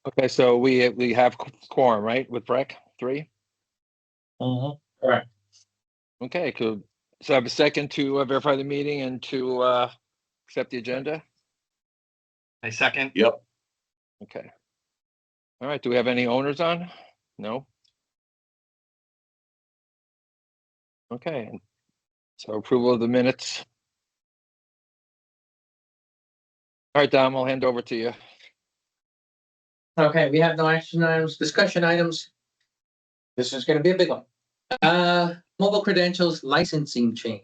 Okay, so we have quorum, right, with Breck, 3? Correct. Okay, cool. So I have a second to verify the meeting and to accept the agenda? I second. Yep. Okay. All right, do we have any owners on? No? Okay, so approval of the minutes. All right, Dom, I'll hand over to you. Okay, we have no action items, discussion items. This is gonna be a big one. Mobile credentials licensing change.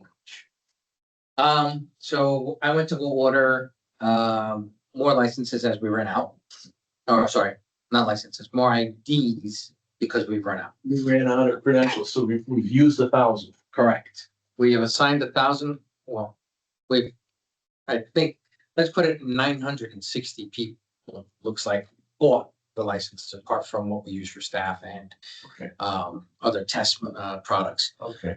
So I went to go order, more licenses as we ran out. Oh, sorry, not licenses, more IDs because we've run out. We ran out of credentials, so we've used 1,000. Correct. We have assigned 1,000, well, I think, let's put it 960 people, looks like, bought the licenses apart from what we use for staff and Okay. other test products. Okay.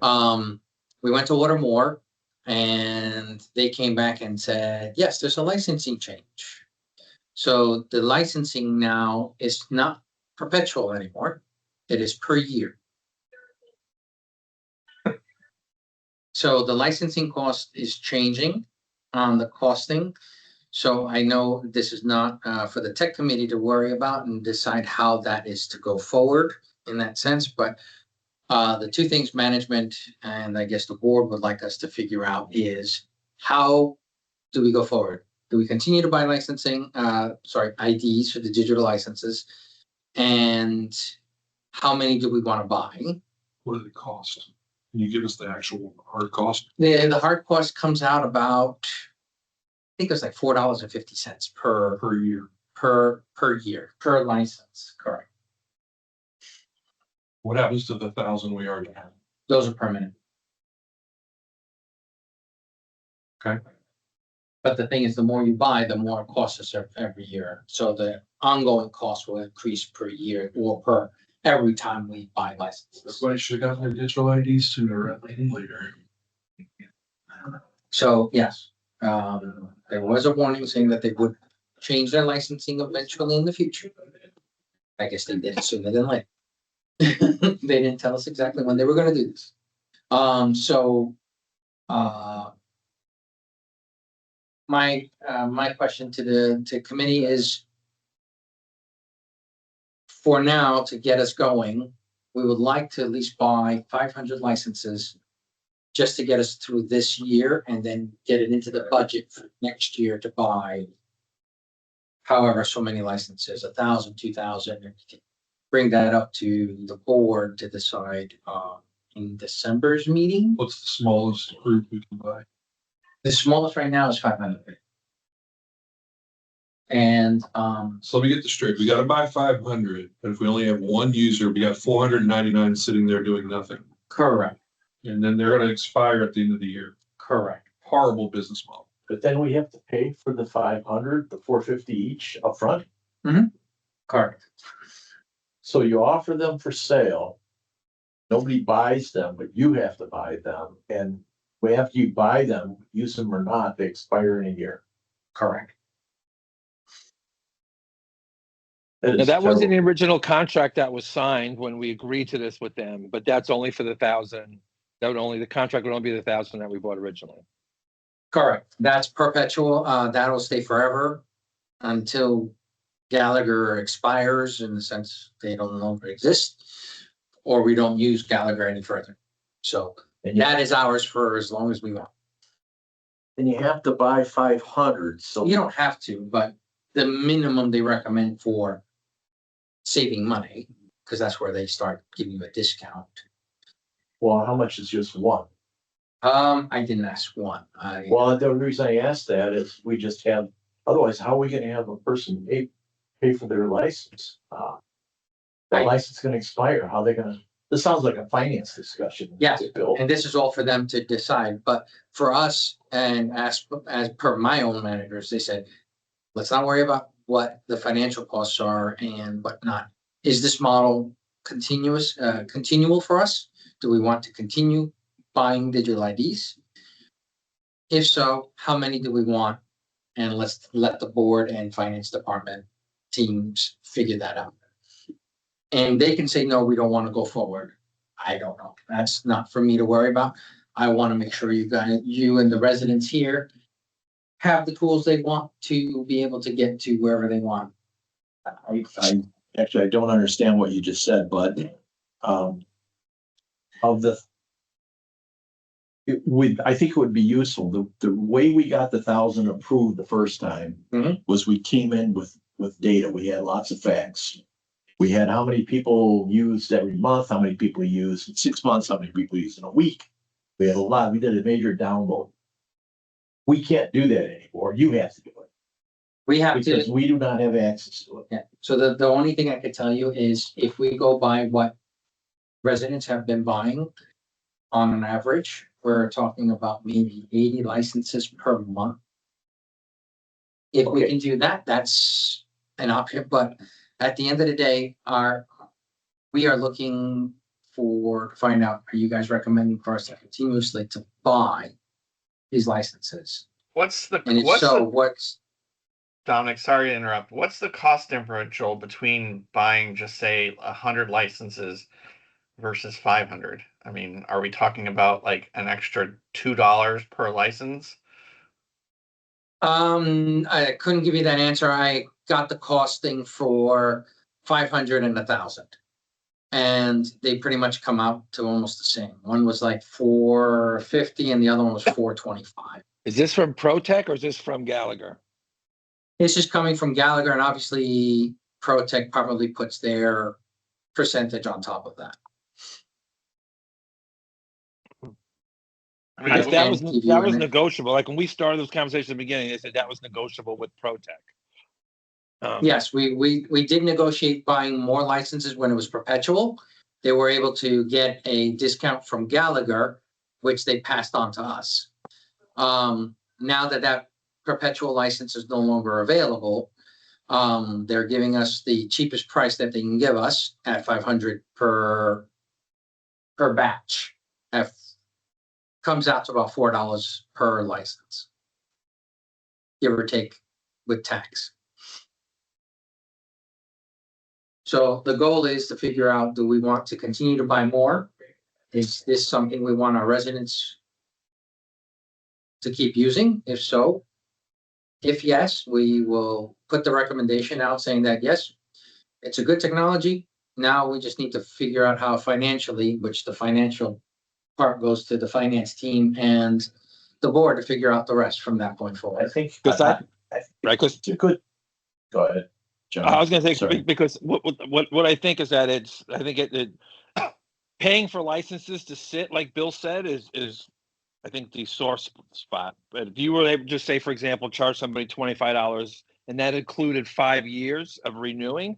We went to order more and they came back and said, yes, there's a licensing change. So the licensing now is not perpetual anymore. It is per year. So the licensing cost is changing on the costing. So I know this is not for the tech committee to worry about and decide how that is to go forward in that sense, but the two things management and I guess the board would like us to figure out is how do we go forward? Do we continue to buy licensing, IDs for the digital licenses? And how many do we want to buy? What do they cost? Can you give us the actual hard cost? The hard cost comes out about, I think it's like $4.50 Per year. per year, per license, correct. What happens to the 1,000 we already have? Those are permanent. Okay. But the thing is, the more you buy, the more it costs us every year. So the ongoing cost will increase per year or per every time we buy licenses. Everybody should have gotten their digital IDs sooner rather than later. So, yes, there was a warning saying that they would change their licensing eventually in the future. I guess they did it sooner than later. They didn't tell us exactly when they were gonna do this. My question to the committee is, for now, to get us going, we would like to at least buy 500 licenses just to get us through this year and then get it into the budget for next year to buy however so many licenses, 1,000, 2,000, and bring that up to the board to decide in December's meeting. What's the smallest group we can buy? The smallest right now is 500. And So let me get this straight. We gotta buy 500, but if we only have one user, we got 499 sitting there doing nothing. correct, And then they're gonna expire at the end of the year. correct. Horrible business model. But then we have to pay for the 500, the 450 each upfront. Correct. So you offer them for sale. Nobody buys them, but you have to buy them. And after you buy them, use them or not, they expire in a year. Correct. Now, that wasn't the terrible. original contract that was signed when we agreed to this with them, but that's only for the 1,000. The contract would only be the 1,000 that we bought originally. Correct. That's perpetual. That'll stay forever until Gallagher expires, in the sense they don't longer exist, or we don't use Gallagher any further. So And you, that is ours for as long as we want. and you have to buy 500, so. You don't have to, but the minimum they recommend for saving money, because that's where they start giving you a discount. Well, how much is just one? I didn't ask one. Well, the reason I asked that is we just have, otherwise, how are we gonna have a person pay for their license? The license is gonna expire, how they gonna, this sounds like a finance discussion. Yes, Bill. and this is all for them to decide, but for us, and as per my own managers, they said, let's not worry about what the financial costs are and whatnot. Is this model continual for us? Do we want to continue buying digital IDs? If so, how many do we want? And let's let the board and finance department teams figure that out. And they can say, no, we don't want to go forward. I don't know. That's not for me to worry about. I want to make sure you and the residents here have the tools they want to be able to get to wherever they want. I don't understand what you just said, but, of the. I think it would be useful, the way we got the 1,000 approved the first time. Mhm. Was we came in with data, we had lots of facts. We had how many people used every month, how many people used in 6 months, how many people used in a week. We had a lot, we did a major download. We can't do that anymore, you have to do it, We have because to, we do not have access to it. yeah. So the only thing I could tell you is if we go by what residents have been buying on an average, we're talking about maybe 80 licenses per month. If we Okay. can do that, that's an option, but at the end of the day, we are looking to find out, are you guys recommending for us to continuously to buy these licenses? What's the, And if what's so, the, what's, Dominic, sorry to interrupt. What's the cost differential between buying just say 100 licenses versus 500? I mean, are we talking about like an extra $2 per license? I couldn't give you that answer. I got the costing for 500 and 1,000. And they pretty much come out to almost the same. One was like 450 and the other one was 425. Is this from ProTech or is this from Gallagher? This is coming from Gallagher, and obviously ProTech probably puts their percentage on top of that. I mean, Because I that can't was give you that was an- negotiable. Like when we started this conversation at the beginning, they said that was negotiable with ProTech. Yes, we did negotiate buying more licenses when it was perpetual. They were able to get a discount from Gallagher, which they passed on to us. Now that perpetual license is no longer available, they're giving us the cheapest price that they can give us at 500 per batch. Comes out to about $4 per license, give or take with tax. So the goal is to figure out, do we want to continue to buy more? Is this something we want our residents to keep using? If so, if yes, we will put the recommendation out saying that, yes, it's a good technology. Now we just need to figure out how financially, which the financial part goes to the finance team and the board to figure out the rest from that point I forward. think. Because I right, because It's a good. Go ahead, John. I was going to say Sorry. because what I think is that I think it paying for licenses to sit, like Bill said, is I think the source spot. But if you were able to just say, for example, charge somebody $25 and that included 5 years of renewing,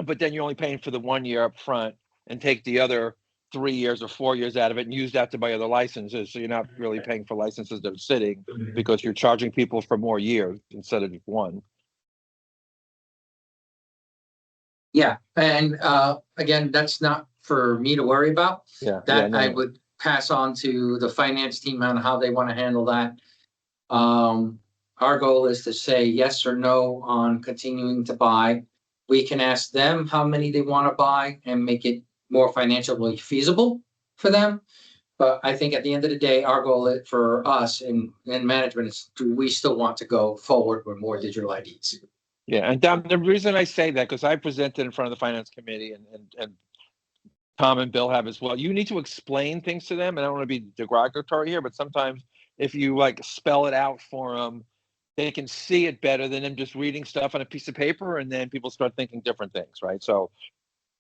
but then you're only paying for the 1 year up front and take the other 3 years or 4 years out of it and use that to buy other licenses. So you're not really paying for licenses that are sitting because you're charging people for more years instead of just one. Yeah, and again, that's not for me to worry about. Yeah. That no, I no. would pass on to the finance team on how they want to handle that. Our goal is to say yes or no on continuing to buy. We can ask them how many they want to buy and make it more financially feasible for them. But I think at the end of the day, our goal for us in management is, do we still want to go forward with more digital IDs? Yeah, and Dom, the reason I say that, because I presented in front of the finance committee and Tom and Bill have as well. You need to explain things to them, and I don't want to be derogatory here, but sometimes if you like spell it out for them, they can see it better than them just reading stuff on a piece of paper, and then people start thinking different things, right? So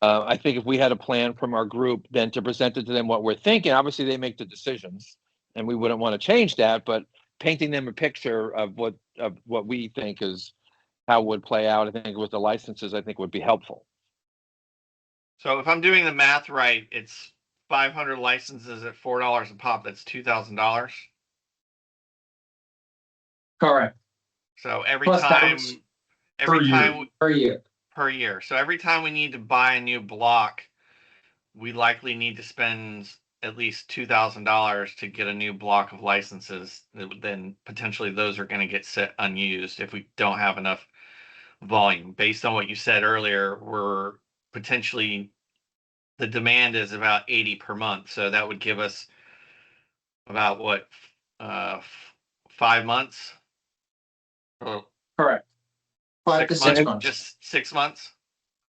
I think if we had a plan from our group, then to present it to them what we're thinking, obviously they make the decisions, and we wouldn't want to change that, but painting them a picture of what we think is how it would play out, I think with the licenses, I think would be helpful. So if I'm doing the math right, it's 500 licenses at $4 a pop. That's $2,000. Correct. So every Plus time, tax every per time per year. per year. So every time we need to buy a new block, we likely need to spend at least $2,000 to get a new block of licenses. Then potentially those are going to get set unused if we don't have enough volume based on what you said earlier. We're potentially, the demand is about 80 per month. So that would give us about what, 5 months? Or Correct. 5 to 6 months, months. just 6 months,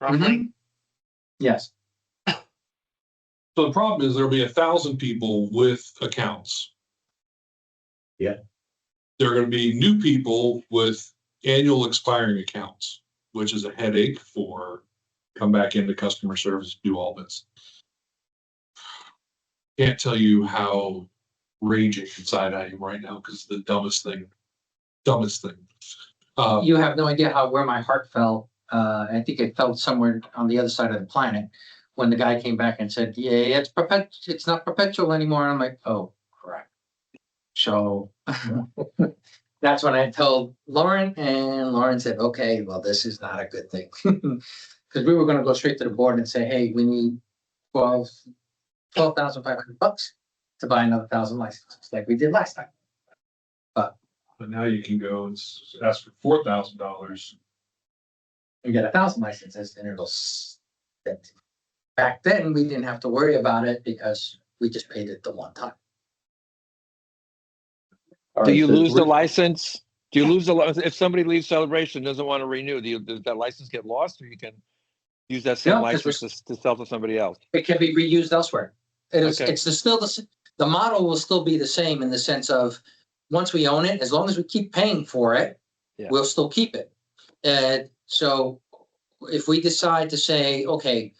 roughly. Mhm. Yes. So the problem is there'll be 1,000 people with accounts. Yeah. There are gonna be new people with annual expiring accounts, which is a headache for come back into customer service, do all this. Can't tell you how raging inside I am right now because it's the dumbest thing. You have no idea where my heart fell. I think it felt somewhere on the other side of the planet when the guy came back and said, yeah, it's not perpetual anymore. I'm like, oh, crap. So that's when I told Lauren, and Lauren said, okay, well, this is not a good thing. Because we were going to go straight to the board and say, hey, we need $12,500 to buy another 1,000 licenses like we did last time. But now you can go and ask for $4,000. We get 1,000 licenses and it'll sit. Back then, we didn't have to worry about it because we just paid it the one time. All Do right, you so lose the we're- license? Do you lose the, if somebody leaves Celebration, doesn't want to renew, does that license get lost, or you can use that same No, 'cause license to sell to somebody else? It can be reused elsewhere. Okay. The model will still be the same in the sense of, once we own it, as long as we keep paying for it, Yeah. we'll still keep it. So if we decide to say, okay,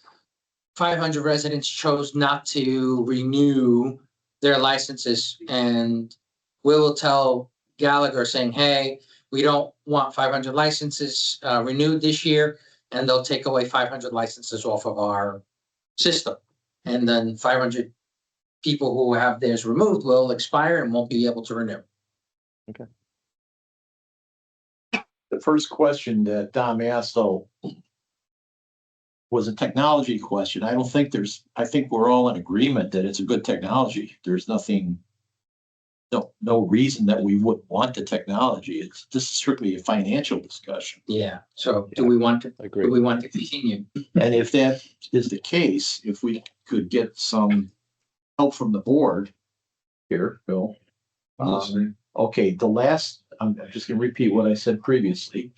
500 residents chose not to renew their licenses, and we will tell Gallagher saying, hey, we don't want 500 licenses renewed this year, and they'll take away 500 licenses off of our system. And then 500 people who have theirs removed will expire and won't be able to renew. The first question that Dom asked, though, was a technology question. I think we're all in agreement that it's a good technology. There's nothing, no reason that we wouldn't want the technology. This is strictly a financial discussion. Yeah. So do we want to Agree. continue? And if that is the case, if we could get some help from the board here, Bill. Okay, I'm just gonna repeat what I said previously.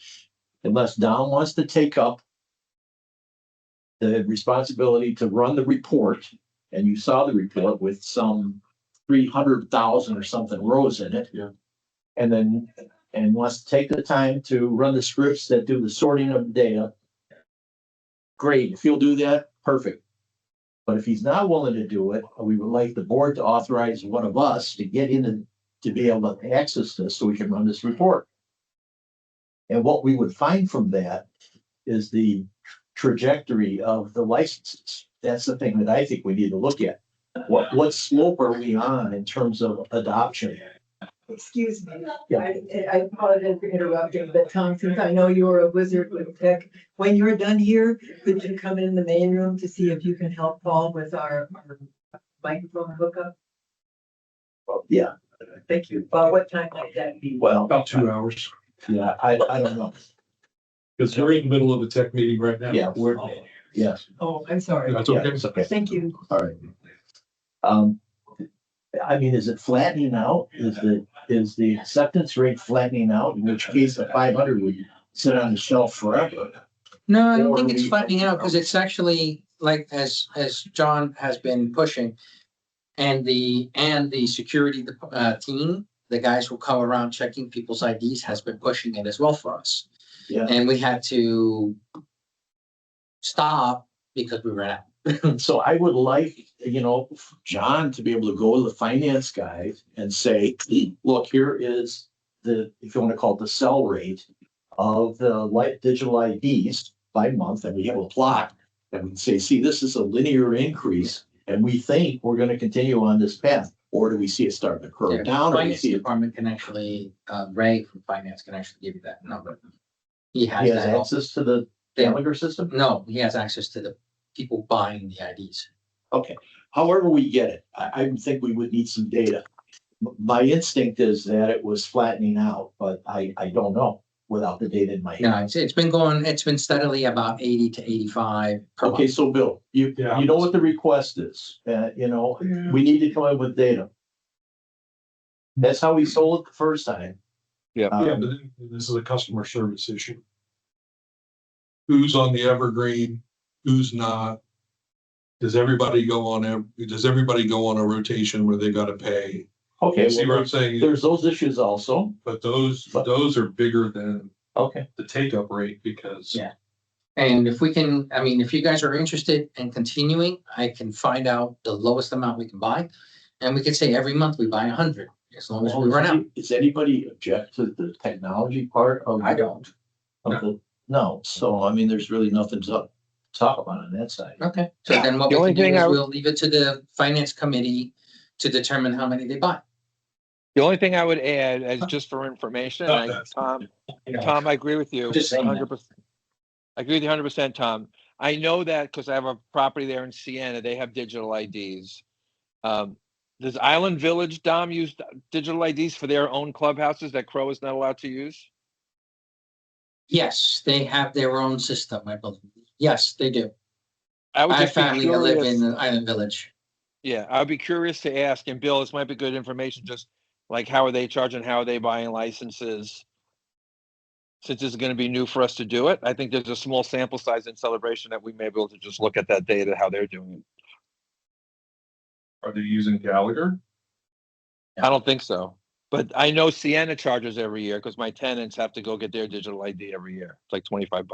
Unless Don wants to take up the responsibility to run the report, and you saw the report with some 300,000 or something rows in it. Yeah. And wants to take the time to run the scripts that do the sorting of the data. Great, if he'll do that, perfect. But if he's not willing to do it, we would like the board to authorize one of us to get in and to be able to access this so we can run this report. And what we would find from that is the trajectory of the licenses. That's the thing that I think we need to look at. What slope are we on in terms of adoption? Excuse me, Yeah. I apologize for interrupting, but Tom, since I know you're a wizard with tech, when you're done here, could you come in the main room to see if you can help Paul with our microphone hookup? Well, yeah, Thank you. What time might that be? well, About 2 hours, yeah, I don't know. because we're in the middle of a tech meeting right now. Yeah, yes, Oh, I'm sorry. That's yeah, okay. it's okay. Thank you. All right. I mean, is it flattening out? Is the acceptance rate flattening out? In which case a 500 would sit on the shelf forever. No, I don't Or think it's we- flattening out because it's actually like as John has been pushing, and the security team, the guys who come around checking people's IDs, has been pushing it as well for us. Yeah. And we had to stop because we ran out. So I would like, John to be able to go to the finance guy and say, look, here is if you want to call it the sell rate of the digital IDs by month, and we have a plot. And we can say, see, this is a linear increase, and we think we're going to continue on this path. Or do we see it starting to curve down? Or do we Finance see it, department can actually, Ray from finance can actually give you that number. He has he has that. access to the Yeah. Gallagher system? No, he has access to the people buying the IDs. Okay, however we get it, I think we would need some data. My instinct is that it was flattening out, but I don't know. without the data in my No, hand. it's been steadily about 80 to 85 per Okay, month. so Bill, you know what the request is, we need to come up with data. That's how we sold it the first time. Yeah. Yeah, but then this is a customer service issue. Who's on the evergreen, who's not? Does everybody go on a rotation where they gotta pay? Okay, See what I'm saying? there's those issues also. But those are bigger than Okay. the take-up rate because. Yeah. And if we can, I mean, if you guys are interested in continuing, I can find out the lowest amount we can buy. And we could say every month we buy 100, as long as we run out. Does anybody object to the technology part of? I don't. No, so I mean, there's really nothing to talk about on that side. Okay, so then what The we only can do thing is I would- we'll leave it to the finance committee to determine how many they buy. The only thing I would add as just for information, Tom, I agree with you. Just saying that. 100%. I agree with you 100%, Tom. I know that because I have a property there in Sienna, they have digital IDs. Does Island Village, Dom, use digital IDs for their own clubhouses that Crow is not allowed to use? Yes, they have their own system, I believe. Yes, they do. I would I have just be family that live in curious. the Island Village. Yeah, I'd be curious to ask, and Bill, this might be good information, just like how are they charging, how are they buying licenses? Since this is gonna be new for us to do it, I think there's a small sample size in Celebration that we may be able to just look at that data, how they're doing it. Are they using Gallagher? I don't think so, but I know Sienna charges every year because my tenants have to go get their digital ID every year. It's like $25.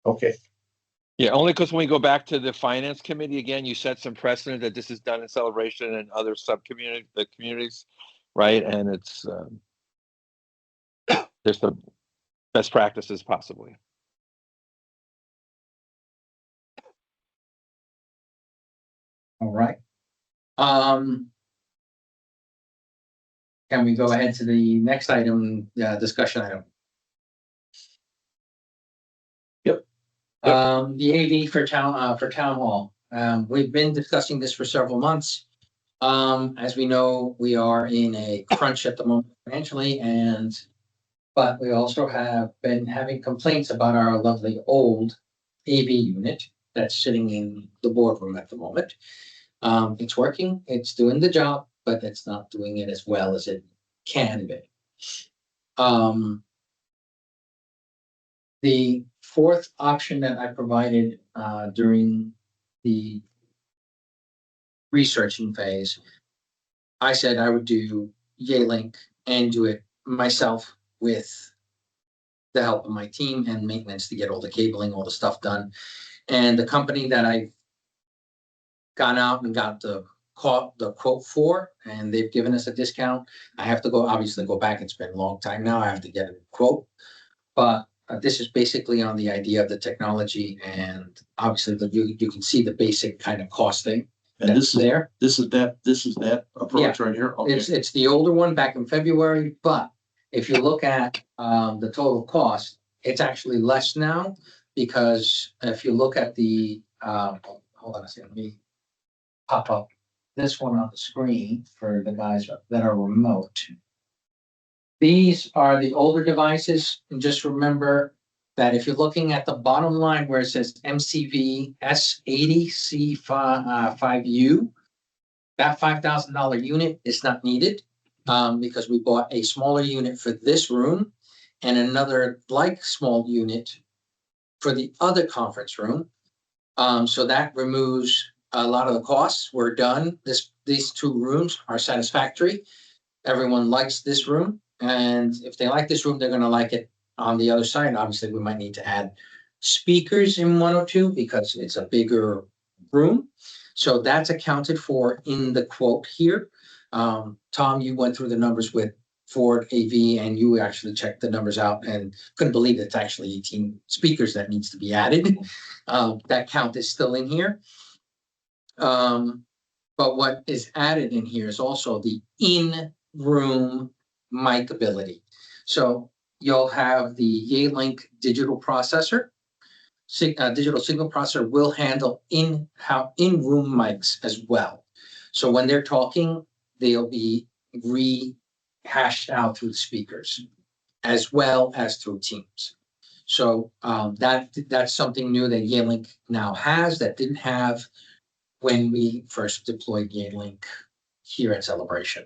Okay, Yeah, only because when we go back to the finance committee again, you set some precedent that this is done in Celebration and other the communities, right? And it's there's the best practices possibly. All right. Can we go ahead to the next item, discussion item? Yep. The AV for town hall. We've been discussing this for several months. As we know, we are in a crunch at the moment financially but we also have been having complaints about our lovely old AV unit that's sitting in the boardroom at the moment. It's working, it's doing the job, but it's not doing it as well as it can be. The fourth option that I provided during the researching phase, I said I would do Yealink and do it myself with the help of my team and maintenance to get all the cabling, all the stuff done. And the company that I've gone out and got the quote for, and they've given us a discount. I have to obviously go back. It's been a long time now. I have to get a quote, but this is basically on the idea of the technology, and obviously you can see the basic kind of costing. and That's there. this is that approach right here. Okay. It's the older one back in February, but if you look at the total cost, it's actually less now, because if you look at the hold on a second, let me pop up this one on the screen for the guys that are remote. These are the older devices, and just remember that if you're looking at the bottom line where it says MCV S80C5U, that $5,000 unit is not needed, because we bought a smaller unit for this room and another like small unit for the other conference room. So that removes a lot of the costs. We're done. These two rooms are satisfactory. Everyone likes this room, and if they like this room, they're gonna like it on the other side. Obviously, we might need to add speakers in 102 because it's a bigger room. So that's accounted for in the quote here. Tom, you went through the numbers with Ford AV, and you actually checked the numbers out and couldn't believe it's actually 18 speakers that needs to be added. That count is still in here. But what is added in here is also the in-room mic ability. So you'll have the Yealink digital processor. Digital signal processor will handle in-room mics as well. So when they're talking, they'll be rehashed out through the speakers as well as through Teams. So that's something new that Yealink now has that didn't have when we first deployed Yealink here at Celebration.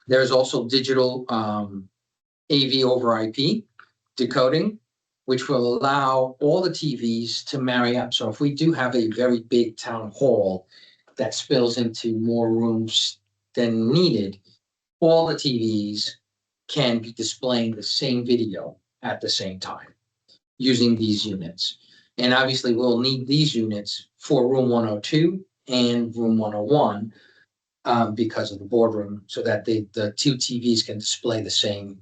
There's also digital AV over IP decoding, which will allow all the TVs to marry up. So if we do have a very big town hall that spills into more rooms than needed, all the TVs can be displaying the same video at the same time using these units. And obviously we'll need these units for room 102 and room 101 because of the boardroom, so that the two TVs can display the same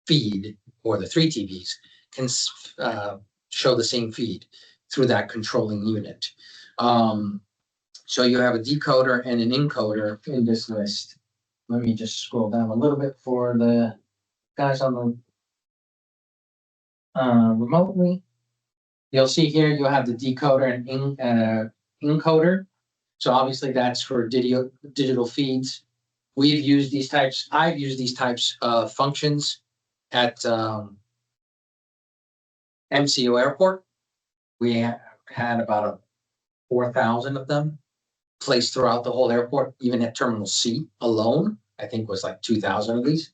feed, or the three TVs can show the same feed through that controlling unit. So you have a decoder and an encoder in this list. Let me just scroll down a little bit for the guys on the remotely. You'll see here you have the decoder and encoder. So obviously that's for digital feeds. We've used these types. I've used these types of functions at MCO Airport. We had about 4,000 of them placed throughout the whole airport. Even at Terminal C alone, I think was like 2,000 of these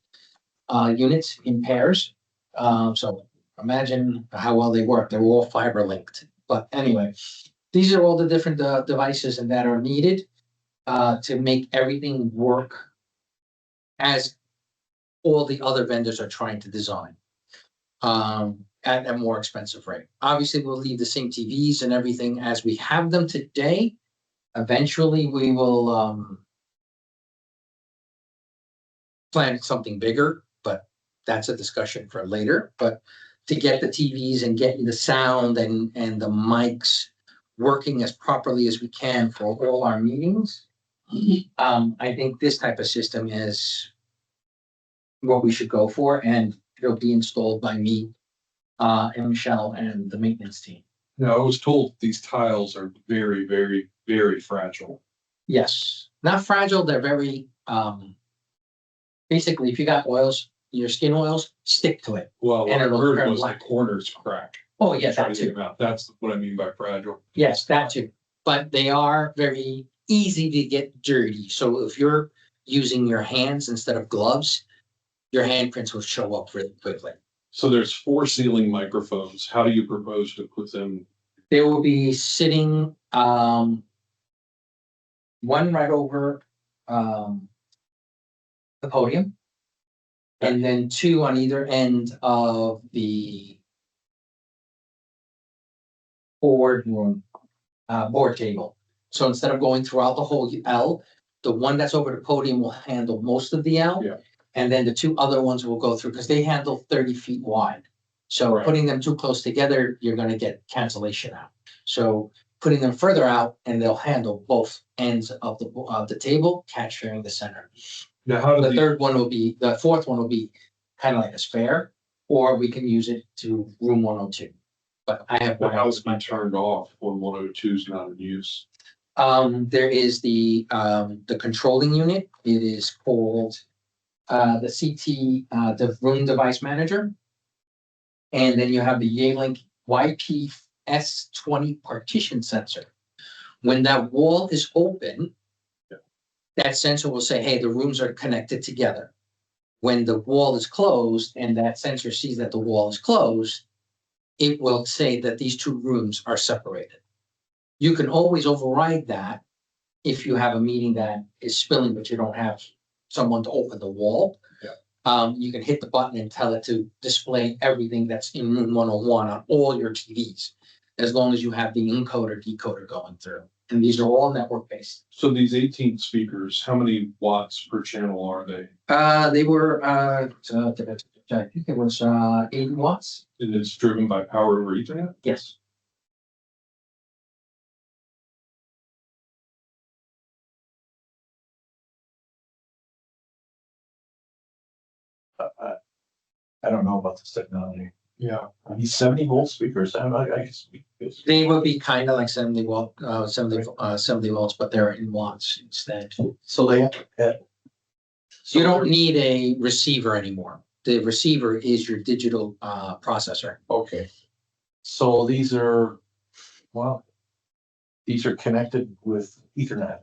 units in pairs. So imagine how well they work. They were all fiber linked. But anyway, these are all the different devices and that are needed to make everything work as all the other vendors are trying to design at a more expensive rate. Obviously, we'll leave the same TVs and everything as we have them today. Eventually, we will plan something bigger, but that's a discussion for later. But to get the TVs and get the sound and the mics working as properly as we can for all our meetings, I think this type of system is what we should go for, and it'll be installed by me and Michelle and the maintenance team. Now, I was told these tiles are very, very, very fragile. Yes, not fragile. They're very basically, if you got oils, your skin oils, stick to it. Well, what And I it'll heard turn was the black. corners crack. Oh, yeah, Trying that to get too. them out. That's what I mean by fragile. Yes, that too. But they are very easy to get dirty. So if you're using your hands instead of gloves, your handprints will show up really quickly. So there's 4 ceiling microphones. How do you propose to put them? They will be sitting one right over the podium. And then 2 on either end of the board table. So instead of going throughout the whole L, the one that's over the podium will handle most of the L. Yeah. And then the 2 other ones will go through, because they handle 30 feet wide. So Right. putting them too close together, you're gonna get cancellation out. So putting them further out, and they'll handle both ends of the table, capturing the center. Now, how do The these, fourth one will be kind of like a spare, or we can use it to room 102. But I have but one how else. is it turned off when 102 is not in use? There is the controlling unit. It is called the CT, the room device manager. And then you have the Yealink YPS20 partition sensor. When that wall is open, that sensor will say, hey, the rooms are connected together. When the wall is closed and that sensor sees that the wall is closed, it will say that these 2 rooms are separated. You can always override that if you have a meeting that is spilling, but you don't have someone to open the wall. Yeah. You can hit the button and tell it to display everything that's in room 101 on all your TVs, as long as you have the encoder decoder going through. And these are all network based. So these 18 speakers, how many watts per channel are they? They were I think it was 80 watts. And it's driven by power over Ethernet? Yes. I don't know about this technology. Yeah. These 70-volt speakers, I can speak this. They would be kind of like 70 volts, but they're in watts instead. So they have. You don't need a receiver anymore. The receiver is your digital processor. Okay. So these are, well, these are connected with Ethernet.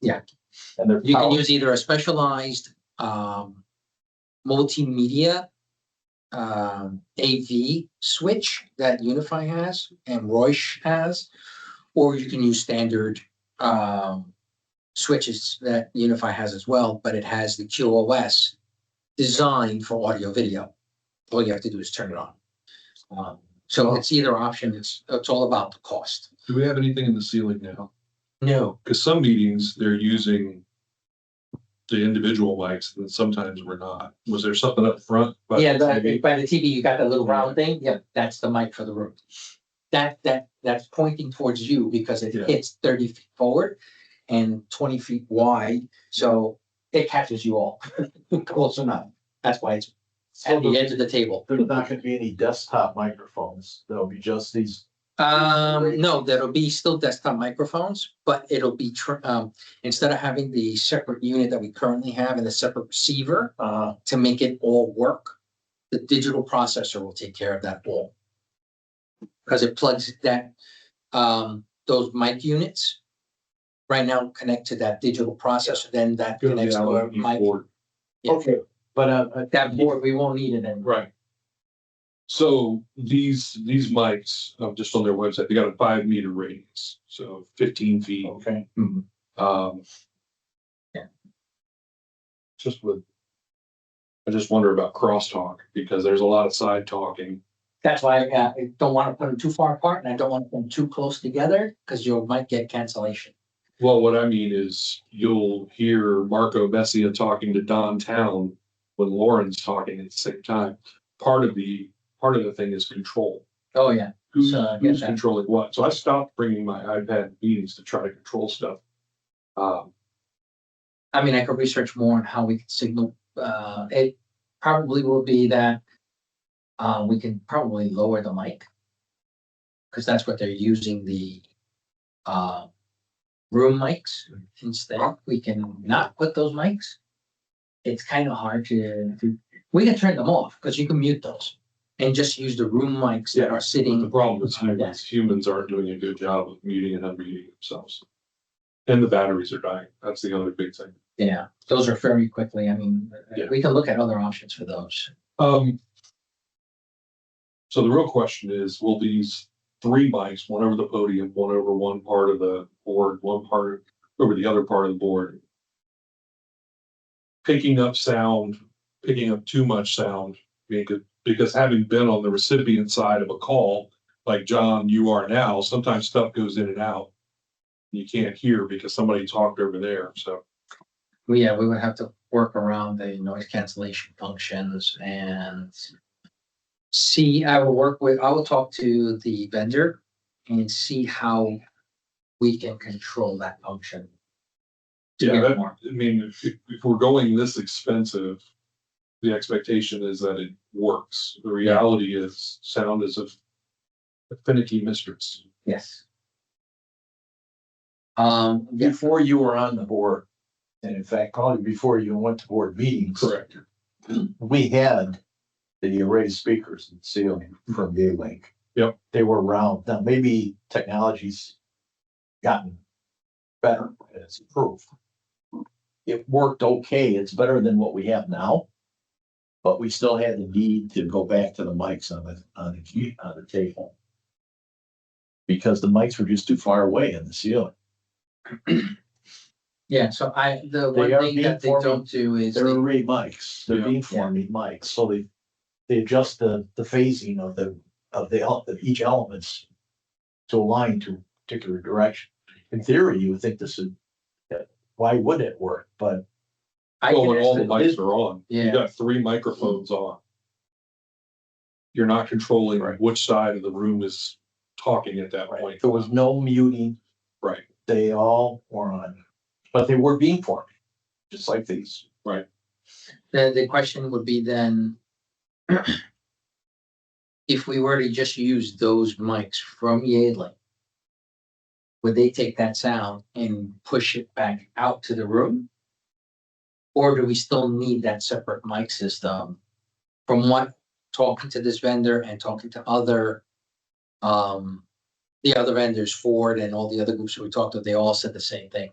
Yeah. And they're. You can powered. use either a specialized multimedia AV switch that Unify has and Roche has, or you can use standard switches that Unify has as well, but it has the QoS designed for audio video. All you have to do is turn it on. So it's either option. It's all about the cost. Do we have anything in the ceiling now? No. Because some meetings, they're using the individual mics, and sometimes we're not. Was there something up front? Yeah, by the TV, you got that little round thing. Yeah, that's the mic for the room. That's pointing towards you because it Yeah. hits 30 feet forward and 20 feet wide. So it catches you all close enough. That's why it's So at the edge of the table. there's not gonna be any desktop microphones. There'll be just these. No, there'll be still desktop microphones, but it'll be, instead of having the separate unit that we currently have and the separate receiver to make it all work, the digital processor will take care of that all. Because it plugs that, those mic units right now connect to that digital processor, then that Go to the connects to a LED mic. board. Yeah. Okay, but That board, we won't need it anymore. Right. So these mics, just on their website, they got a 5-meter radius, so 15 feet. okay. Um. Yeah. Just with. I just wonder about crosstalk because there's a lot of side talking. That's why I don't want to put them too far apart and I don't want to put them too close together because you might get cancellation. Well, what I mean is you'll hear Marco Bessia talking to Don Town when Lauren's talking at the same time. Part of the thing is control. Oh, yeah. Who's, So I get who's that. controlling what? So I stopped bringing my iPad to meetings to try to control stuff. I mean, I could research more on how we can signal. It probably will be that we can probably lower the mic. Because that's what they're using the room mics instead. We can not put those mics. It's kind of hard to, we can turn them off because you can mute those and just use the room mics that are The sitting. problem is humans aren't doing a good job of muting and unmuting themselves. And the batteries are dying. That's the other big thing. Yeah, those are very quickly. I mean, Yeah. we can look at other options for those. So the real question is, will these 3 mics, one over the podium, one over one part of the board, one part over the other part of the board, picking up sound, picking up too much sound, because having been on the recipient side of a call, like John, you are now, sometimes stuff goes in and out. You can't hear because somebody talked over there, so. Yeah, we would have to work around the noise cancellation functions and see, I will talk to the vendor and see how we can control that function. to Yeah, get that, more. I mean, if we're going this expensive, the expectation is that it works. The reality is sound is a finicky mistress. Yes. Yeah, Before you were on the board, and in fact, probably before you went to board meetings. Correct. We had the array speakers in the ceiling from G-Link. Yep. They were round. Now, maybe technology's gotten better and it's improved. It worked okay. It's better than what we have now. But we still had the need to go back to the mics on the table. Because the mics were just too far away in the ceiling. yeah, so the They one are thing that they beamforming. don't do is, They're array mics, they're Yeah. beamforming mics, so they adjust the phasing of each elements to align to a particular direction. In theory, you would think this would, why would it work? But I Well, can when all the ask mics are on, you Yeah. got 3 microphones on. You're not controlling Right. which side of the room is talking at that point. there was no muting, Right, they all were on, but they were beamforming, just like these. the question would be then, if we were to just use those mics from Yadling, would they take that sound and push it back out to the room? Or do we still need that separate mic system? From what, talking to this vendor and talking to other, the other vendors, Ford and all the other groups that we talked to, they all said the same thing.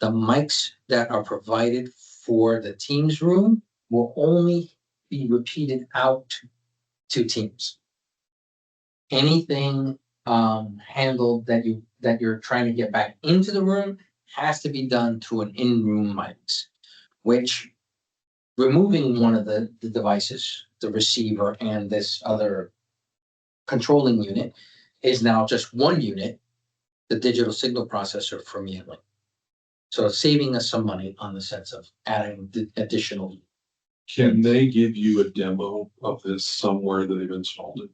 The mics that are provided for the Teams room will only be repeated out to Teams. Anything handled that you're trying to get back into the room has to be done through an in-room mics, which removing one of the devices, the receiver and this other controlling unit, is now just one unit, the digital signal processor from Yadling. So it's saving us some money on the sense of adding the additional. Can they give you a demo of this somewhere that they've installed it?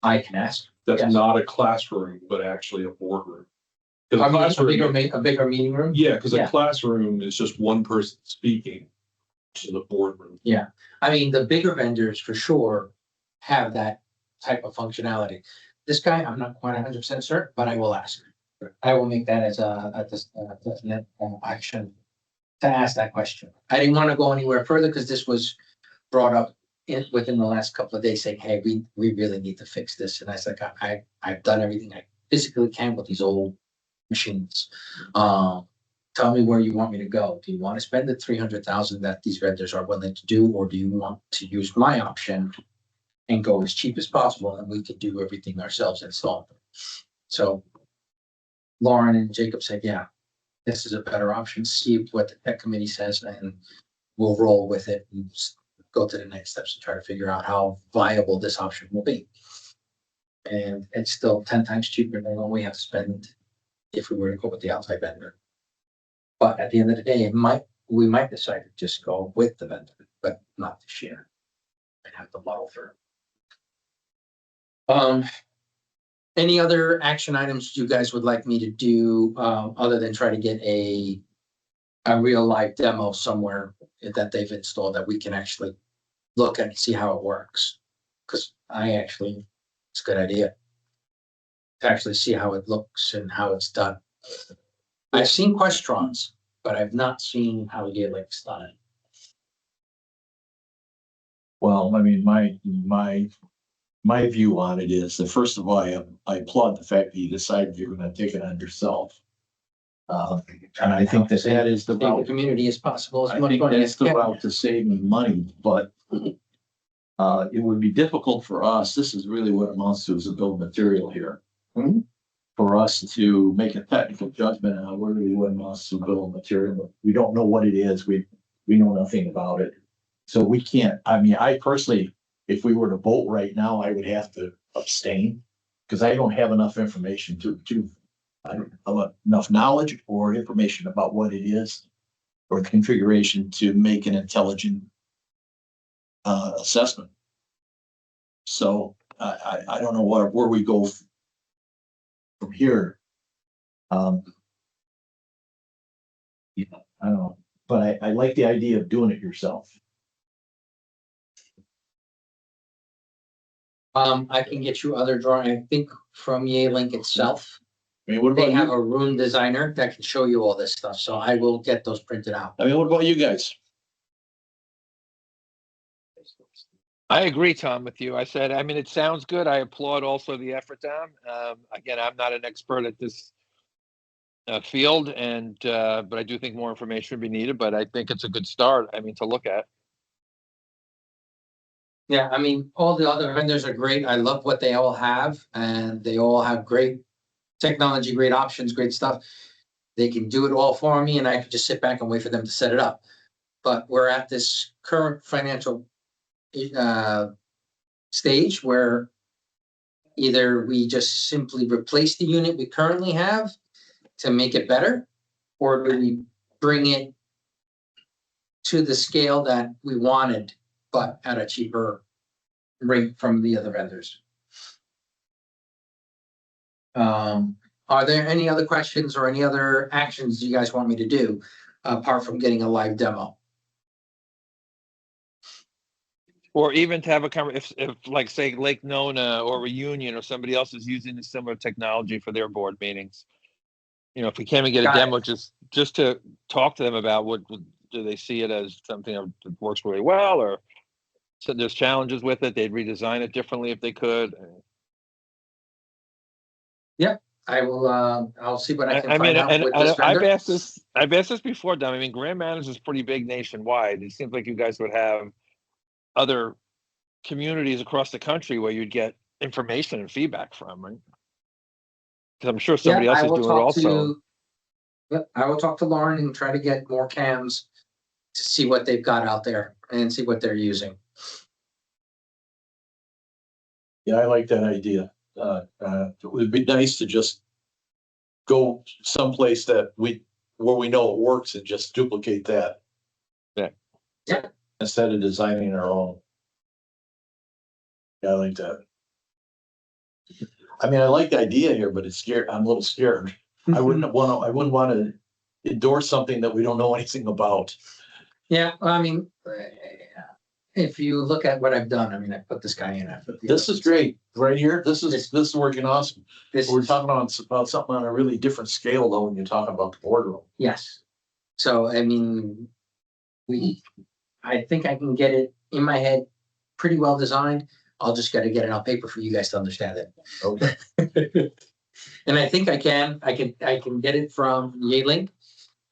I can ask. That's Yes. not a classroom, but actually a boardroom. I Because a mean, classroom, a bigger meeting room? yeah, because Yeah. a classroom is just one person speaking to the boardroom. I mean, the bigger vendors for sure have that type of functionality. This guy, I'm not quite 100% certain, but I will ask. I will make that as a definite action to ask that question. I didn't want to go anywhere further because this was brought up within the last couple of days saying, hey, we really need to fix this. And I was like, I've done everything I physically can with these old machines. Tell me where you want me to go. Do you want to spend the 300,000 that these vendors are willing to do, or do you want to use my option and go as cheap as possible, and we could do everything ourselves and install them? So Lauren and Jacob said, yeah, this is a better option. See what the tech committee says, and we'll roll with it and go to the next steps and try to figure out how viable this option will be. And it's still 10 times cheaper than what we have to spend if we were to go with the outside vendor. But at the end of the day, we might decide to just go with the vendor, but not this year. And have to muddle through. Any other action items you guys would like me to do, other than try to get a real live demo somewhere that they've installed that we can actually look at and see how it works? Because it's a good idea to actually see how it looks and how it's done. I've seen Questrons, but I've not seen how Yadling's done it. Well, I mean, my view on it is that first of all, I applaud the fact that you decided you're gonna take it on yourself. And I think that that is the Take the route. community as possible. I As much think money that's as the can. route to saving money, but it would be difficult for us. This is really what amounts to is a bill of material here. For us to make a technical judgment on what really what amounts to a bill of material. We don't know what it is. We know nothing about it. So we can't, I mean, I personally, if we were to vote right now, I would have to abstain. Because I don't have enough information I don't have enough knowledge or information about what it is. Or the configuration to make an intelligent assessment. So I don't know where we go from here. Yeah, I don't know, but I like the idea of doing it yourself. I can get you other drawing, I think from Yadlink itself. I mean, what They about have you? a room designer that can show you all this stuff, so I will get those printed out. I mean, what about you guys? I agree, Tom, with you. I said, I mean, it sounds good. I applaud also the effort, Tom. Again, I'm not an expert at this field, and but I do think more information would be needed. But I think it's a good start. I mean, to look at. Yeah, I mean, all the other vendors are great. I love what they all have, and they all have great technology, great options, great stuff. They can do it all for me, and I can just sit back and wait for them to set it up. But we're at this current financial stage where either we just simply replace the unit we currently have to make it better, or do we bring it to the scale that we wanted, but at a cheaper rate from the other vendors? Are there any other questions or any other actions you guys want me to do apart from getting a live demo? Or even to have a if like say Lake Nona or Reunion or somebody else is using a similar technology for their board meetings. You know, if we can't even get a Got it. demo, just to talk to them about what do they see it as something that works really well, or so there's challenges with it, they'd redesign it differently if they could. I will, I'll see what I can I mean, find out with this I've vendor. asked this before, Don. I mean, Grand Manage is pretty big nationwide. It seems like you guys would have other communities across the country where you'd get information and feedback from, right? Because I'm sure somebody Yeah, else I is will doing it talk also. to, yep, I will talk to Lauren and try to get more cams to see what they've got out there and see what they're using. Yeah, I like that idea. It would be nice to just go someplace where we know it works and just duplicate that. Yeah. Yeah. Instead of designing our own. Yeah, I like that. I mean, I like the idea here, but it's scared. I'm a little scared. I wouldn't want to endorse something that we don't know anything about. Yeah, I mean, if you look at what I've done, I mean, I put this guy in. I put the This other- is great, right here. This is working awesome. This We're is, talking about something on a really different scale though, when you're talking about the boardroom. yes. So, I mean, I think I can get it in my head pretty well designed. I'll just gotta get it on paper for you guys to understand it. Okay. And I think I can get it from Yealink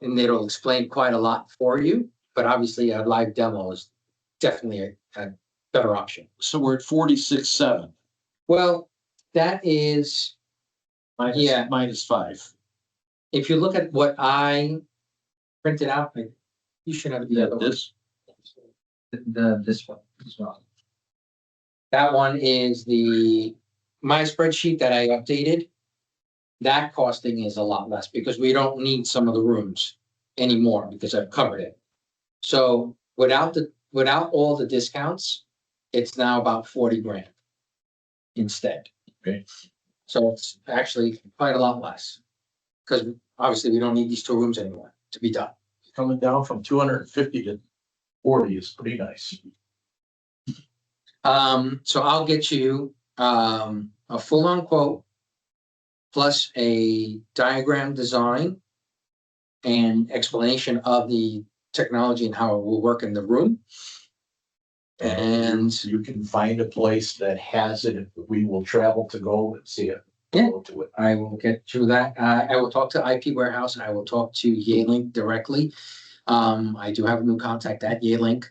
and it'll explain quite a lot for you, but obviously a live demo is definitely a better option. So we're at 46.7. Well, that is, Yeah. Minus 5. if you look at what I printed out, you should have the other one. This, This one as well. That one is my spreadsheet that I updated. That costing is a lot less because we don't need some of the rooms anymore because I've covered it. So without all the discounts, it's now about 40 grand instead. Okay. So it's actually quite a lot less. Because obviously we don't need these 2 rooms anymore to be done. coming down from 250 to 40 is pretty nice. So I'll get you, a full-on quote plus a diagram design and explanation of the technology and how it will work in the room. And You can find a place that has it. We will travel to go and see it. Yeah. Go to it. I will get through that. I will talk to IP Warehouse and I will talk to Yealink directly. I do have a new contact at Yealink.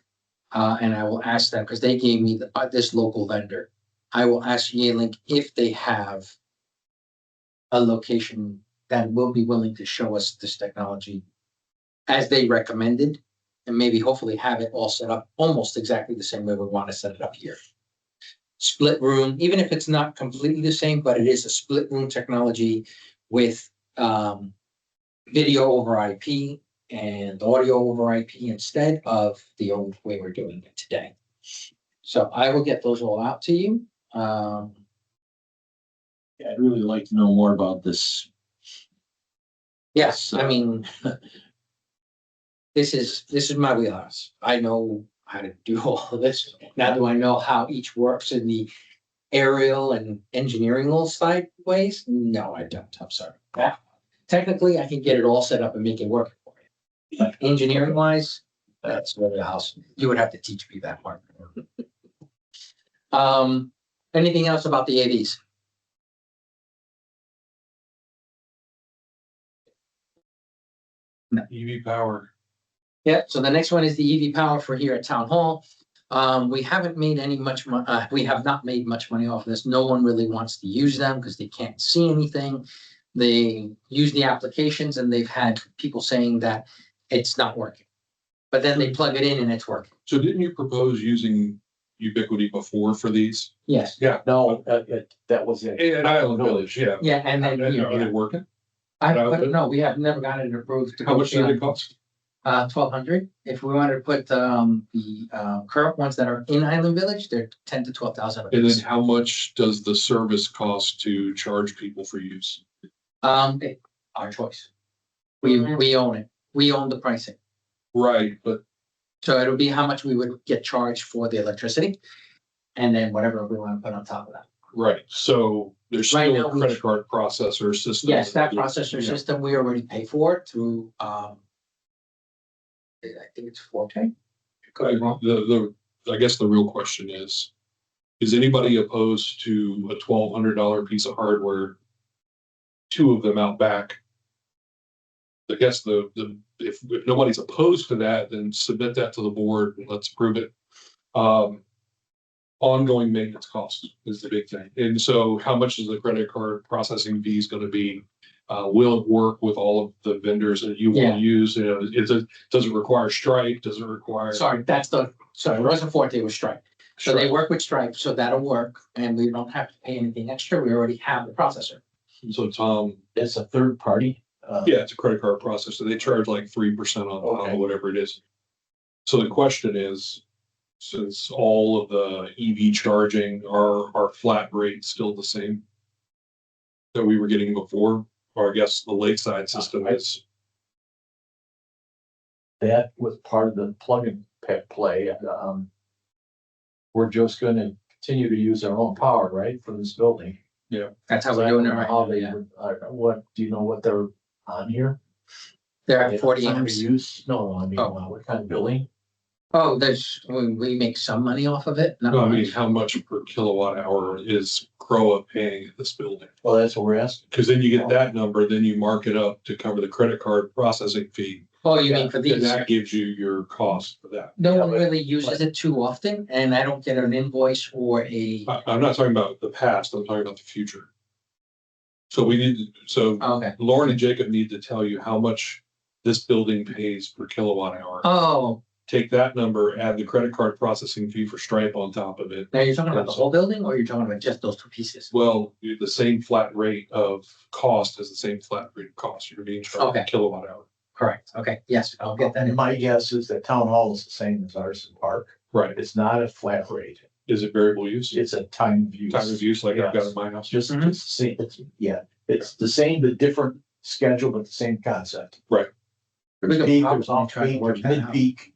And I will ask them, because they gave me this local vendor. I will ask Yealink if they have a location that will be willing to show us this technology as they recommended, and maybe hopefully have it all set up almost exactly the same way we want to set it up here. Split room, even if it's not completely the same, but it is a split room technology with video over IP and audio over IP instead of the old way we're doing it today. So I will get those all out to you. Yeah, I'd really like to know more about this. Yes, I mean, this is my wheelhouse. I know how to do all of this. Now, do I know how each works in the aerial and engineering side ways? No, I don't. I'm sorry. Technically, I can get it all set up and make it work for you. But engineering wise, that's my wheelhouse. You would have to teach me that part. Anything else about the AVs? EV power. Yeah, so the next one is the EV power for here at Town Hall. We haven't made we have not made much money off of this. No one really wants to use them because they can't see anything. They use the applications and they've had people saying that it's not working. But then they plug it in and it's working. So didn't you propose using Ubiquity before for these? Yes, No, that was it. At Island Village, yeah. yeah, and then Are here, they working? I don't know, we have never gotten it approved. to How go much do they beyond, cost? 1,200. If we wanted to put the current ones that are in Island Village, they're 10 to 12,000. And then how much does the service cost to charge people for use? Our choice. We own it. We own the pricing. Right, but So it'll be how much we would get charged for the electricity. And then whatever we want to put on top of that. Right, so there's Right still now, a we- credit card processor system. Yes, that processor system, we already pay for it through, I think it's Forte. Could be wrong. I guess the real question is anybody opposed to a $1,200 piece of hardware? Two of them out back. I guess if nobody's opposed to that, then submit that to the board and let's approve it. Ongoing maintenance costs is the big thing. And so how much is the credit card processing fees gonna be? Will it work with all of the vendors that you Yeah. want to use? You know, does it require Stripe? Does it require? Sorry, it wasn't Forte, it was Stripe. So they Stripe? work with Stripe, so that'll work, and we don't have to pay anything extra, we already have the processor. So Tom, It's a third party. yeah, it's a credit card processor. They charge like 3% Okay. on whatever it is. So the question is, since all of the EV charging are flat rate still the same that we were getting before, or I guess the lakeside system is, That was part of the plug and play. We're just gonna continue to use our own power, right, for this building. That's how So we're I doing don't it know right how now, they yeah. would- What, do you know what they're on here? They're at 40 Time of amps. Use, no, I mean, Oh. what kind of billing? Oh, we make some money off of it, not no, I mean, much. how much per kilowatt hour is CROA paying at this building? Well, that's what we're asking. Cause then you get that number, then you mark it up to cover the credit card processing fee. Oh, you mean for And these? that gives you your cost for that. No Yeah, one but- really uses it too often, and I don't get an invoice or a, I'm not talking about the past, I'm talking about the future. So okay. Lauren and Jacob need to tell you how much this building pays per kilowatt hour. Oh, Take that number, add the credit card processing fee for Stripe on top of it. now you're talking about the whole building, or you're talking about just those two pieces? Well, the same flat rate of cost is the same flat rate of cost. You're being charged Okay. per kilowatt hour. Correct, okay, yes, I'll get that in. My guess is that town hall is the same as ours in Park. Right. It's not a flat rate. Is it variable use? It's a time of use. Time of use like I've got Yes. in my house? Just, Mhm. it's the same, it's the same, but different schedule, but the same concept. We There's could peak, probably there's off try to peak, work there's that out. mid-peak.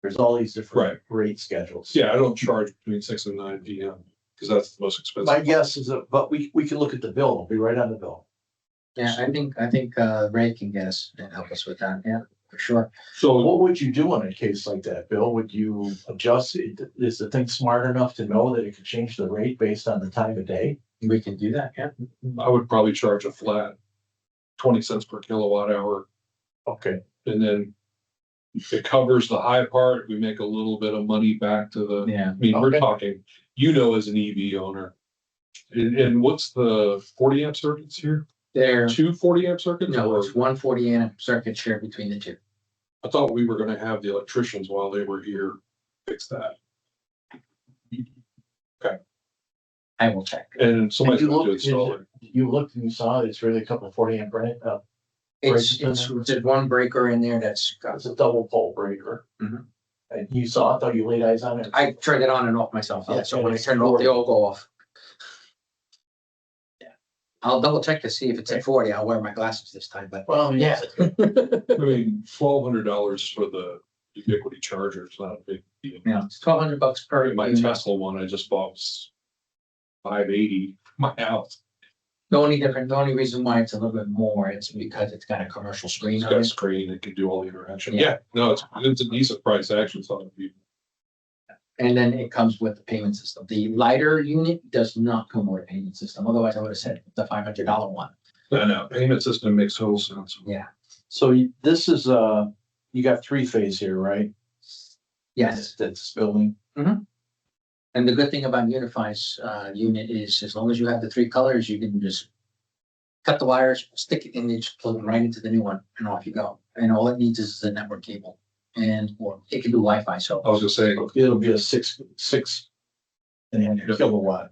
There's all these different rate schedules. Yeah, I don't charge between 6 and 9 PM because that's the most expensive. My guess is that, but we can look at the bill, it'll be right on the bill. Yeah, I think Ray can get us and help us with that, yeah, for sure. So What would you do in a case like that, Bill? Would you adjust it? Is the thing smart enough to know that it could change the rate based on the time of day? We can do that, yeah. I would probably charge a flat 20 cents per kilowatt hour. Okay, And then it covers the high part. We make a little bit of money back to the, Yeah. I mean, we're Okay. talking, as an EV owner. And what's the 40 amp circuits here? There, Two 40 amp circuits? no, Or it's 140 amp circuit share between the two. I thought we were gonna have the electricians while they were here fix that. I will check. And somebody's Did you going to look- install it. you looked and you saw it's really a couple of 40 amp brand, It's, Breakers in there's one breaker in there that's got, it's a double pole breaker. Mhm. And you saw it, though, you laid eyes on it? I turned it on and off myself, Yeah, so when I it's turn it off, they 40. all go off. Yeah, I'll double check to see if it's at 40, I'll wear my glasses this time, but Well, yeah. yeah. I mean, $1,200 for the ubiquity charger, it's not a big deal. Yeah, it's $1,200 per. My unit. Tesla one I just bought was $580 for my house. The only reason why it's a little bit more, it's because it's got a commercial screen It's on got a it. screen, it can do all the interaction. Yeah. Yeah, no, it's a decent price. I actually thought it'd be. And then it comes with the payment system. The lighter unit does not come with a payment system, otherwise I would have said the $500 one. No, payment system makes total sense. So this is, you got three phase here, right? Yes, That's building. and the good thing about Unify's unit is as long as you have the three colors, you can just cut the wires, stick it in, and just plug them right into the new one, and off you go. And all it needs is the network cable, and or it can do Wi-Fi. So I was just saying, It'll be a six and a kilowatt.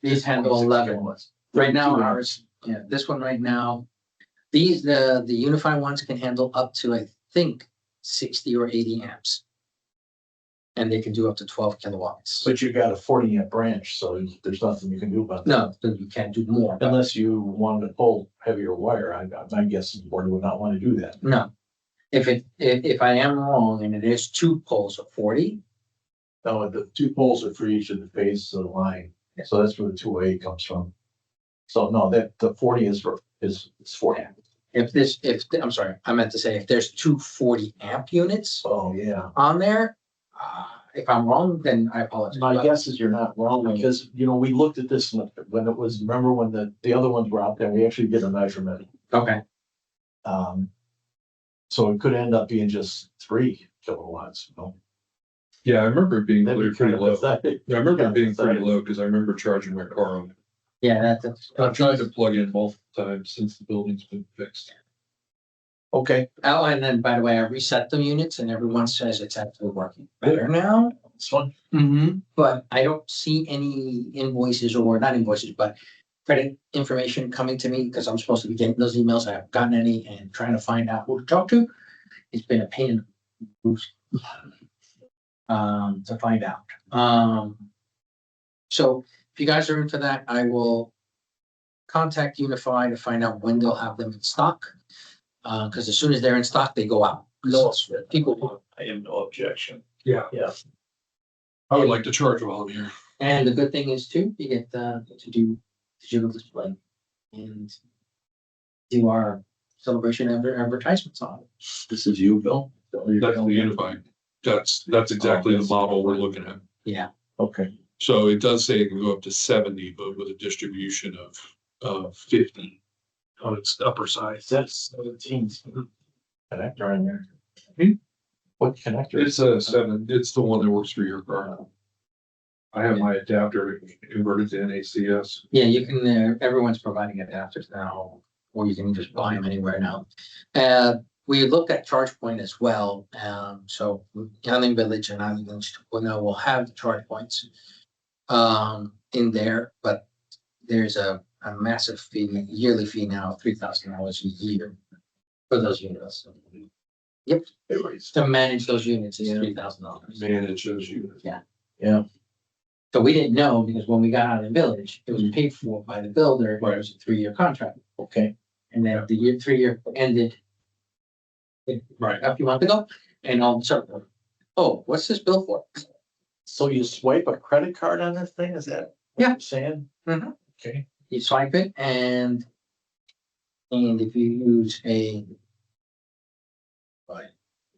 these handle 11. kilowatts. Right now, 2 ours, yeah, this one right now, the Unify ones can handle up to, I think, 60 or 80 amps. And they can do up to 12 kilowatts. But you got a 40 amp branch, so there's nothing you can do about that. No, then you can't do more. Unless you wanted to pull heavier wire, my guess is the board would not want to do that. No. if I am wrong and it is 2 poles of 40, No, the 2 poles are for each of the phases of the line, so that's where the 2A comes from. So no, that, the 40 is 40. I'm sorry, I meant to say if there's 240 amp units Oh, yeah. on there, if I'm wrong, then I apologize. My But- guess is you're not wrong, because, we looked at this when it was, remember when the other ones were out there, we actually did a measurement. Okay, So it could end up being just 3 kilowatts, Yeah, I remember it being That'd be pretty kind of low. pathetic. I remember it being pretty Pathetic. low because I remember charging my car on it. yeah, that's. I've tried to plug in multiple times since the building's been fixed. Okay, Oh, and then by the way, I reset the units and everyone says it's actually working better now. this one, But I don't see any invoices or not invoices, but credit information coming to me because I'm supposed to be getting those emails. I haven't gotten any and trying to find out who to talk to. It's been a pain in the goose, to find out. So if you guys are into that, I will contact Unify to find out when they'll have them in stock. Because as soon as they're in stock, they go out. People, I have no objection. Yeah. Yeah. I would like to charge while I'm here. and the good thing is too, you get to do digital display and do our celebration advertisements on it. This is you, Bill? That's the Unified. That's exactly the model we're looking at. Yeah, Okay. So it does say it can go up to 70, but with a distribution of 50 on its upper side. That's 17 connector in there. Hmm? What connector? It's a 7. It's the one that works for your car. I have my adapter converted to NACS. yeah, you can, everyone's providing adapters now, or you can just buy them anywhere now. We looked at ChargePoint as well, so Island Village and Island Village 2.0 will have the charge points in there, but there's a massive fee, yearly fee now, $3,000 a year for those units. Yep, to manage those units is $3,000. Manage those units. Yeah, So we didn't know because when we got out of the village, it was paid for by the builder, it was a 3-year contract. okay. And then the 3-year ended Right. a few months ago, and all of a sudden, oh, what's this bill for? So you swipe a credit card on this thing, is that what Yeah. you're saying? Mhm. Okay. You swipe it and if you use a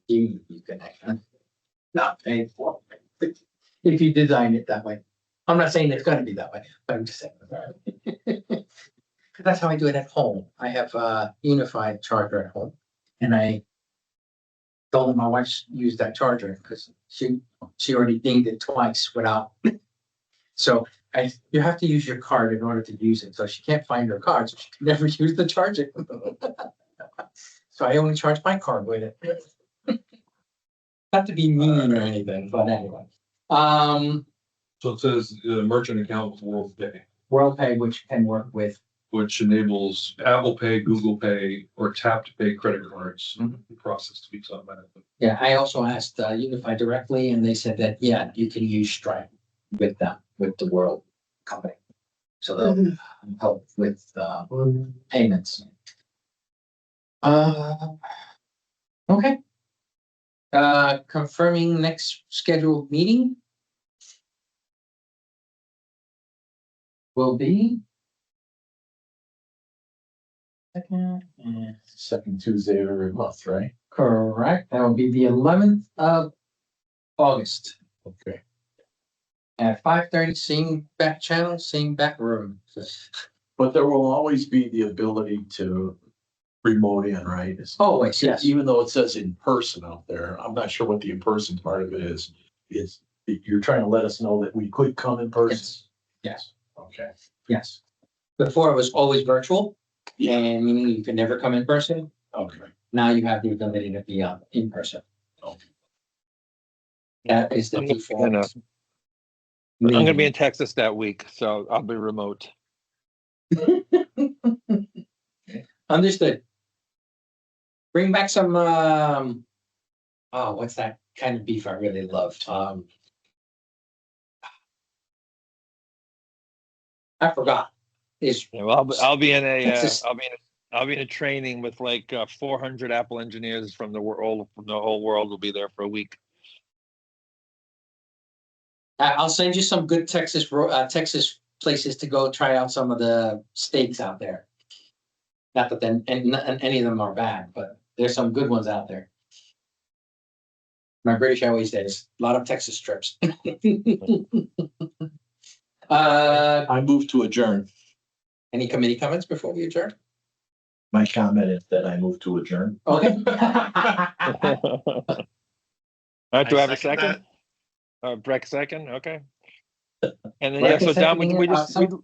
you can actually not pay for it. If you design it that way. I'm not saying it's gonna be that way, but I'm just saying. That's how I do it at home. I have a unified charger at home and I don't let my wife use that charger because she already dinged it twice without. So you have to use your card in order to use it. So she can't find her card, so she can never use the charger. So I only charge my card with it. Not to be mean or anything, but anyway. So it says merchant account with WorldPay, WorldPay, which can work with, which enables Apple Pay, Google Pay, or tap to pay credit cards. Mhm. The process to be automatically. yeah, I also asked Unify directly and they said that, yeah, you can use Stripe with them, with the World company. So they'll help with payments. Okay. Confirming next scheduled meeting. Will be. Second Tuesday of every month, right? Correct, that will be the 11th of August Okay. at 5:30, same back channel, same back room. But there will always be the ability to remote in, right? It's- Always, yes. Even though it says in person out there, I'm not sure what the in person part of it is. Is you're trying to let us know that we could come in person? Yes. Okay. Yes. Before it was always virtual, and meaning you could never come in person. Okay. Now you have the ability to be in person. Okay. That is the I'm gonna- default. I'm gonna be in Texas that week, so I'll be remote. Understood. Bring back some, oh, what's that kind of beef I really loved? I forgot. Is Yeah, well, I'll be in a, Texas. I'll be in a I'll be in a training with like 400 Apple engineers from the world, from the whole world will be there for a week. I'll send you some good Texas places to go try out some of the steaks out there. Not that then, and any of them are bad, but there's some good ones out there. My British Airways days, a lot of Texas trips. I move to adjourn. Any committee comments before we adjourn? My comment is that I move to adjourn. Okay. All right, do I have a second second? Breck second, okay. And then, Breck yeah, is so Don, seconding we it. just, Awesome.